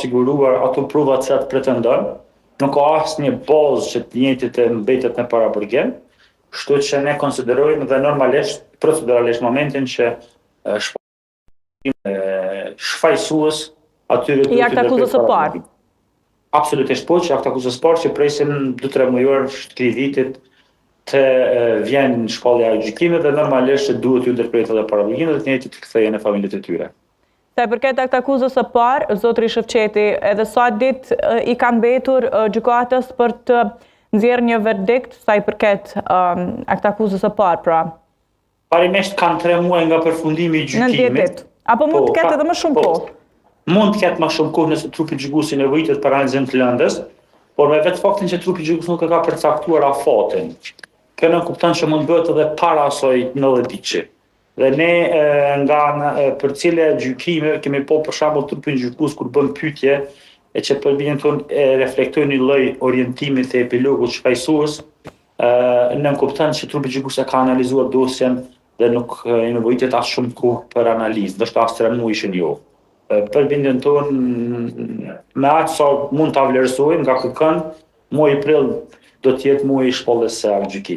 siguruar ato provat që atë pretendon, nuk ka asnjë bazë që të njëjtit të mbetet në paraburgim, kështu që ne konsiderojmë dhe normalisht, proceduralisht momentin që shfaqësues atyre I akt akuzës së parë. Absolutisht po, që akt akuzës së parë që presim 2-3 muajor shkri vitit të vjen shpallja e gjykimit dhe normalisht që duhet ju ndërpret edhe paraburgim dhe të njëjtit të kthehen në familjet e tyre. Sa i përket akt akuzës së parë, zotri Shëfqeti, edhe sa ditë i ka mbetur gjykatës për të nxjerrë një verdikt sa i përket akt akuzës së parë, pra? Parimisht kanë 3 muaj nga përfundimi i gjykimit. 90 ditë. Apo mund të ketë edhe më shumë kohë? Mund të ketë më shumë kohë nëse trupi gjykuesi nevojitet për analizim të lëndës, por me vetë faktin që trupi gjykuesi nuk e ka përcaktuar afatin. Kjo nuk kupton që mund bëhet edhe para asaj 90 ditësh. Dhe ne për cile gjykime kemi për shembull trupin gjykues kur bën pyetje e që për vinin tonë e reflektojnë një lloj orientimi të epilogut shfaqësues, ne kupton që trupi gjykues ka analizuar dosjen dhe nuk i nevojitet as shumë kohë për analizë, ndoshta as 3 muaj ishin jo. Për bindjen tonë, me aq sa mund ta vlerësojmë nga kërkon, muaji prill do të jetë muaji i shpalljes së gjykimit.